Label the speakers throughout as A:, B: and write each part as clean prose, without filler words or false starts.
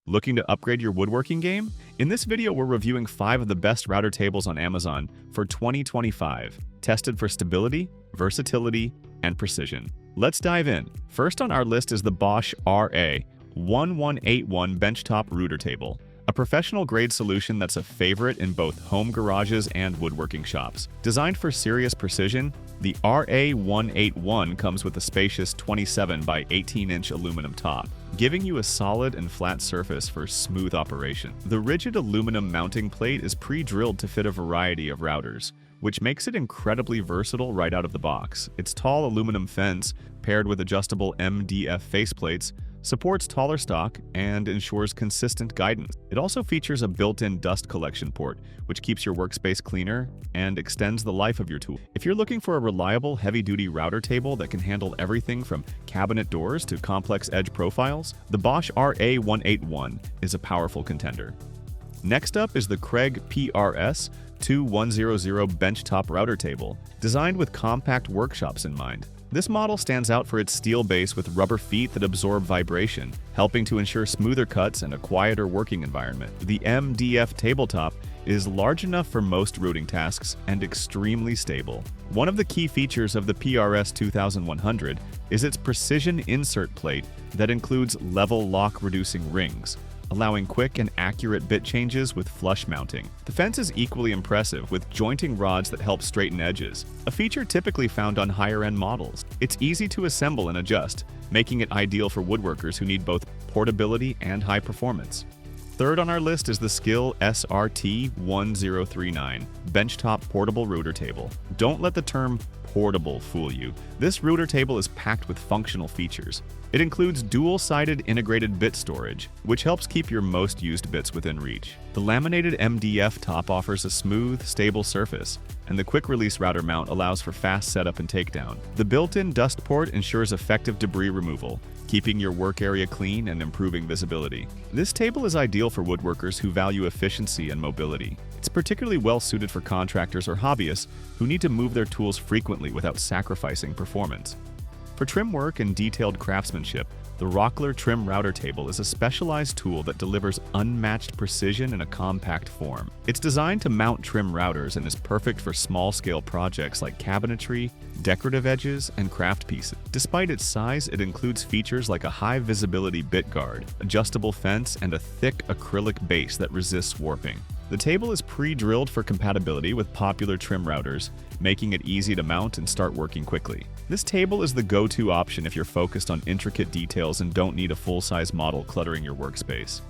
A: Looking to upgrade your woodworking game? In this video, we're reviewing 5 of the best router tables on Amazon for 2025, tested for stability, versatility, and precision. Let's dive in. First on our list is the BOSCH RA1181 benchtop router table, a professional-grade solution that's a favorite in both home garages and woodworking shops. Designed for serious precision, the RA181 comes with a spacious 27 by 18-inch aluminum top, giving you a solid and flat surface for smooth operation. The rigid aluminum mounting plate is pre-drilled to fit a variety of routers, which makes it incredibly versatile right out of the box. Its tall aluminum fence, paired with adjustable MDF faceplates, supports taller stock and ensures consistent guidance. It also features a built-in dust collection port, which keeps your workspace cleaner and extends the life of your tool. If you're looking for a reliable, heavy-duty router table that can handle everything from cabinet doors to complex edge profiles, the BOSCH RA181 is a powerful contender. Next up is the KREG PRS2100 benchtop router table, designed with compact workshops in mind. This model stands out for its steel base with rubber feet that absorb vibration, helping to ensure smoother cuts and a quieter working environment. The MDF tabletop is large enough for most routing tasks and extremely stable. One of the key features of the PRS2100 is its precision insert plate that includes level lock reducing rings, allowing quick and accurate bit changes with flush mounting. The fence is equally impressive with jointing rods that help straighten edges, a feature typically found on higher-end models. It's easy to assemble and adjust, making it ideal for woodworkers who need both portability and high performance. Third on our list is the SKIL SRT1039 benchtop portable router table. Don't let the term portable fool you. This router table is packed with functional features. It includes dual-sided integrated bit storage, which helps keep your most used bits within reach. The laminated MDF top offers a smooth, stable surface, and the quick-release router mount allows for fast setup and takedown. The built-in dust port ensures effective debris removal, keeping your work area clean and improving visibility. This table is ideal for woodworkers who value efficiency and mobility. It's particularly well-suited for contractors or hobbyists who need to move their tools frequently without sacrificing performance. For trim work and detailed craftsmanship, the ROCKLER trim router table is a specialized tool that delivers unmatched precision in a compact form. It's designed to mount trim routers and is perfect for small-scale projects like cabinetry, decorative edges, and craft pieces. Despite its size, it includes features like a high-visibility bit guard, adjustable fence, and a thick acrylic base that resists warping. The table is pre-drilled for compatibility with popular trim routers, making it easy to mount and start working quickly. This table is the go-to option if you're focused on intricate details and don't need a full-size model cluttering your workspace.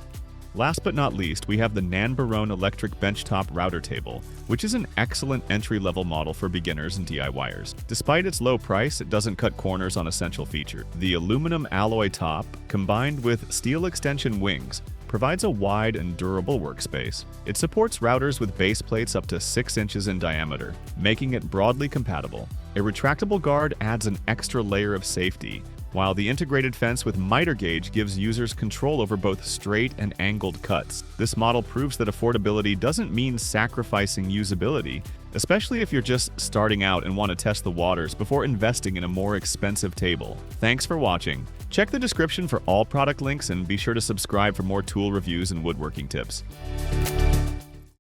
A: Last but not least, we have the NANBERONE electric benchtop router table, which is an excellent entry-level model for beginners and DIYers. Despite its low price, it doesn't cut corners on essential features. The aluminum alloy top, combined with steel extension wings, provides a wide and durable workspace. It supports routers with base plates up to 6 inches in diameter, making it broadly compatible. A retractable guard adds an extra layer of safety, while the integrated fence with miter gauge gives users control over both straight and angled cuts. This model proves that affordability doesn't mean sacrificing usability, especially if you're just starting out and want to test the waters before investing in a more expensive table. Thanks for watching. Check the description for all product links and be sure to subscribe for more tool reviews and woodworking tips.